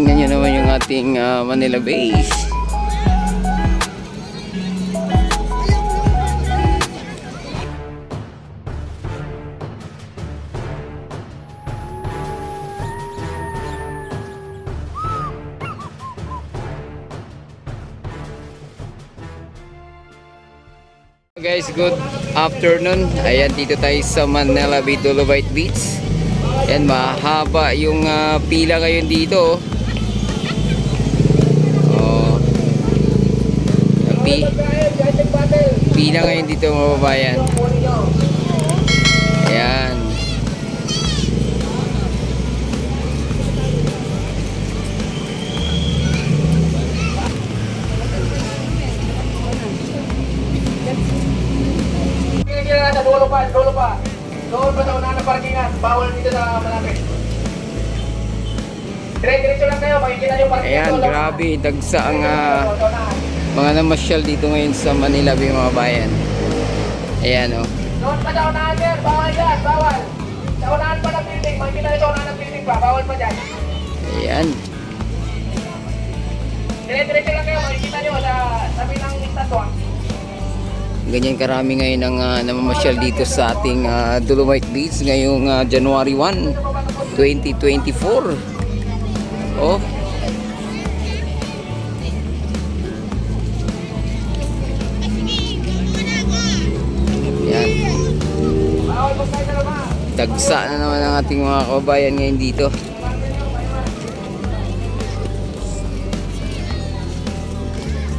Tingnan nyo naman yung ating Manila base. Guys, good afternoon. Ayan, dito tayo sa Manila Bay, Dolomite Beach. Ayan, mahaba yung pila ngayon dito. Oh. Pila ngayon dito, mga babayan. Ayan. Dulo pa. Doon pa sa unahan ng parkingan. Bawal dito sa malapit. Dire-diretso lang kayo. Makikita yung parkingan. Ayan, grabe. Dagsa ang mga namasyal dito ngayon sa Manila Bay, mga bayan. Ayan, oh. Doon pa sa unahan sir. Bawal dyan. Bawal. Sa unahan pa ng building. Makikita nyo sa unahan ng building pa. Bawal pa dyan. Ayan. Dire-diretso lang kayo. Makikita nyo sa tabi ng estatwa. Ganyan karami ngayon ang namamasyal dito sa ating Dolomite Beach ngayong January 1, 2024. Oh. Yan. Dagsa na naman ang ating mga kababayan ngayon dito.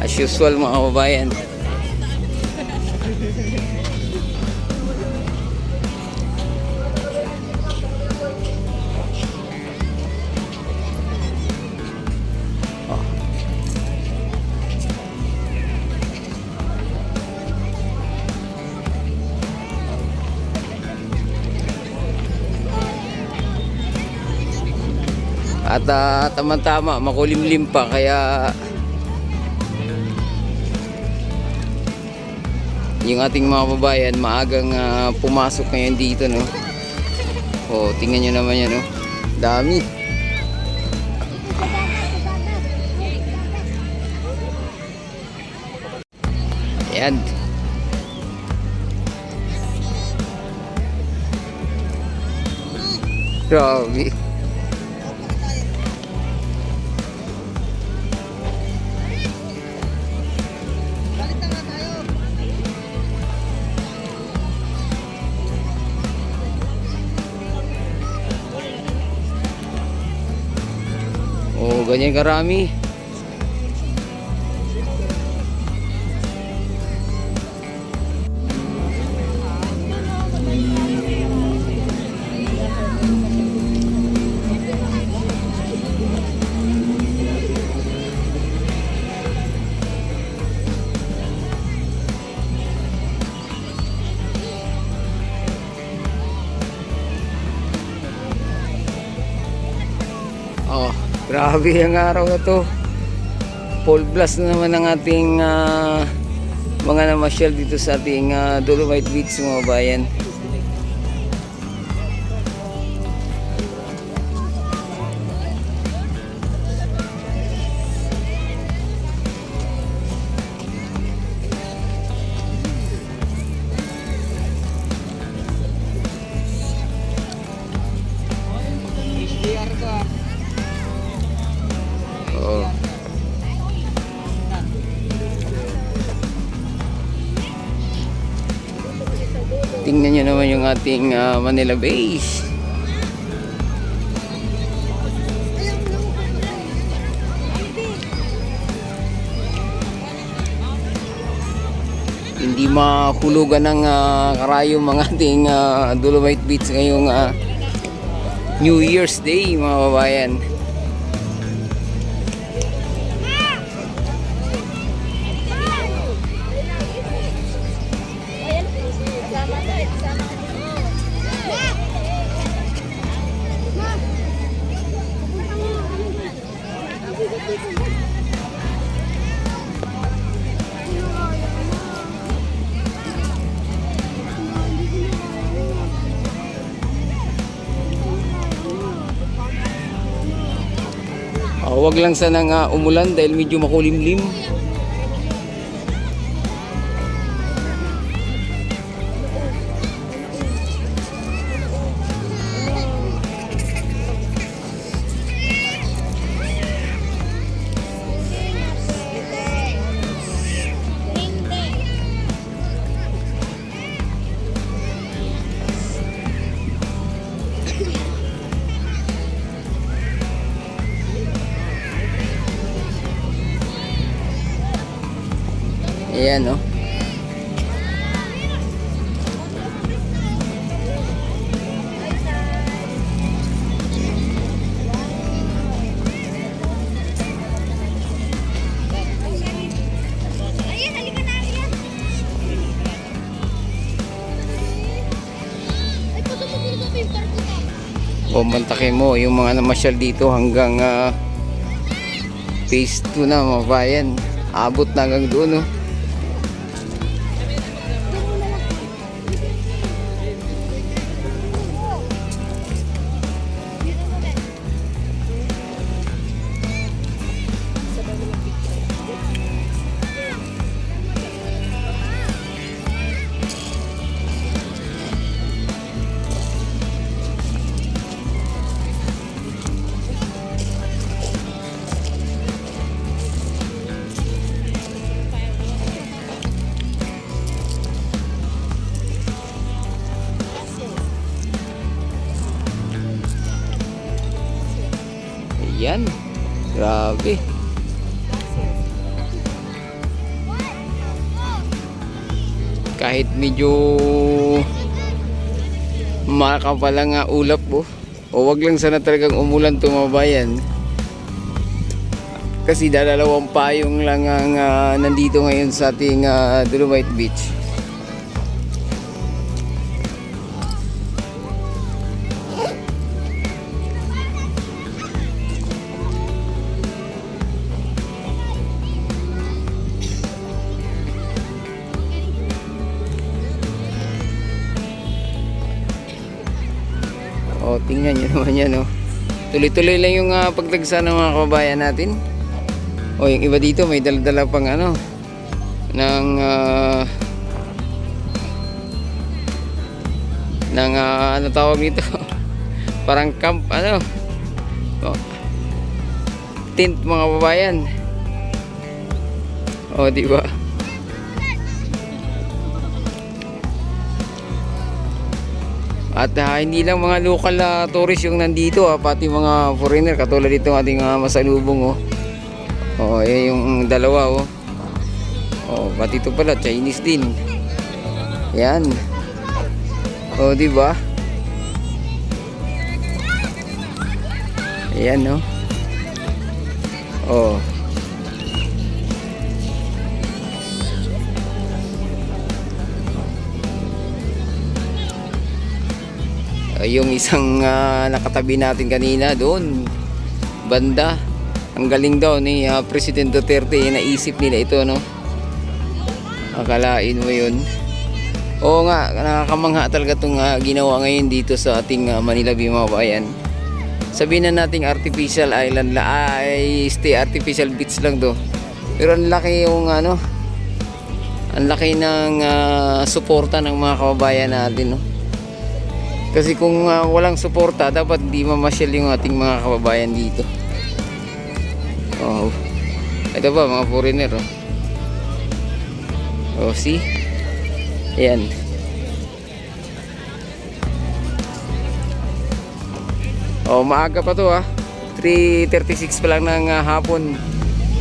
As usual, mga kababayan. At tama-tama, makulimlim pa, kaya yung ating mga babayan maagang pumasok ngayon dito, no? Oh, tingnan nyo naman yan, no? Dami. Ayan. Grabe. Oh, ganyan karami. Oh, grabe ang araw na to. Full blast na naman ang ating mga namasyal dito sa ating Dolomite Beach, mga bayan. Oh. Tingnan nyo naman yung ating Manila base. Hindi mahulugan ng karayom mga ating Dolomite Beach ngayong New Year's Day, mga babayan. Wag lang sanang umulan dahil medyo makulimlim. Ayan, no? Ayan, halika na, Ayan. Ay, pagkakapulog ako yung barko ka. O mantakin mo yung mga namasyal dito hanggang phase 2 na mga bayan. Abot na hanggang doon, no? Ayan. Grabe. Kahit medyo makapalang ulap o wag lang sana talagang umulan tumabayan. Kasi dalawang payong lang ang nandito ngayon sa ating Dolomite Beach. O, tingnan nyo naman yan, no? Tuloy-tuloy lang yung pagdagsa ng mga kababayan natin. O, yung iba dito may dala-dala pang ano ng ano tawag nito? Parang camp, ano? O, tent mga kababayan. O, di ba? At hindi lang mga local tourist yung nandito, pati mga foreigner katulad dito ating masalubong. Yung dalawa. Pati ito pala Chinese din. Yan. Di ba? Ayan, no. Yung isang nakatabi natin kanina doon banda, ang galing daw ni President Duterte, naisip nila ito, no? Akalain mo yun. Oo nga, nakakamangha talaga itong ginawa ngayon dito sa ating Manila Bay, mga bayan. Sabihin na nating artificial island artificial beach lang do, pero ang laki yung ang laki ng suporta ng mga kababayan natin, no? Kasi kung walang suporta, dapat di mamasyal yung ating mga kababayan dito. Ito ba, mga foreigner, see? Ayan. Maaga pa to, 3:36 pa lang ng hapon.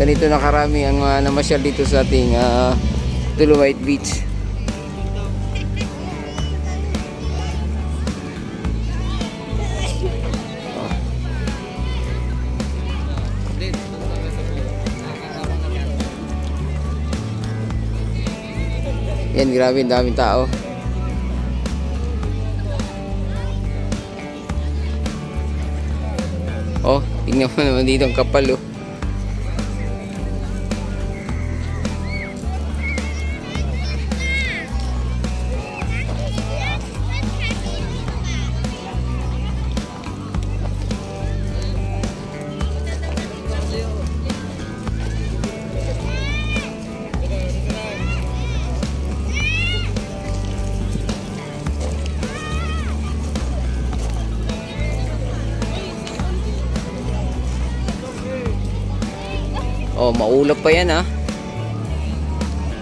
Ganito na karami ang namasyal dito sa ating Dolomite Beach. Yan, grabe, ang daming tao. Tingnan mo naman dito ang kapal, Oh, maulap pa yan, ha.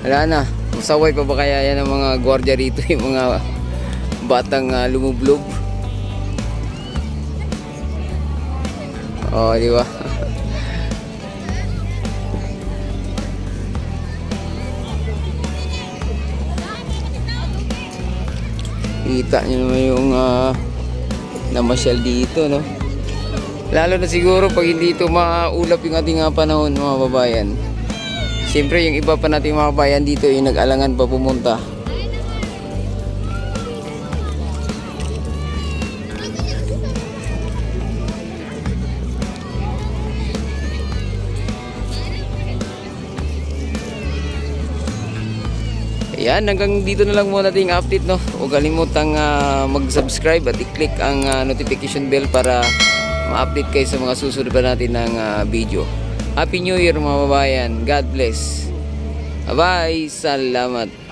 Wala na. Masaway pa ba kaya yan ng mga gwardiya rito, yung mga batang lumublob? Oh, di ba? Kita nyo naman yung namasyal dito, no? Lalo na siguro pag hindi ito maulap yung ating panahon, mga babayan. Siyempre yung iba pa nating mga bayan dito yung nag-alangan pa pumunta. Ayan, hanggang dito na lang muna ating update, no? Huwag kalimutang mag-subscribe at i-click ang notification bell para ma-update kayo sa mga susunod pa natin ng video. Happy New Year, mga babayan. God bless. Bye-bye. Salamat.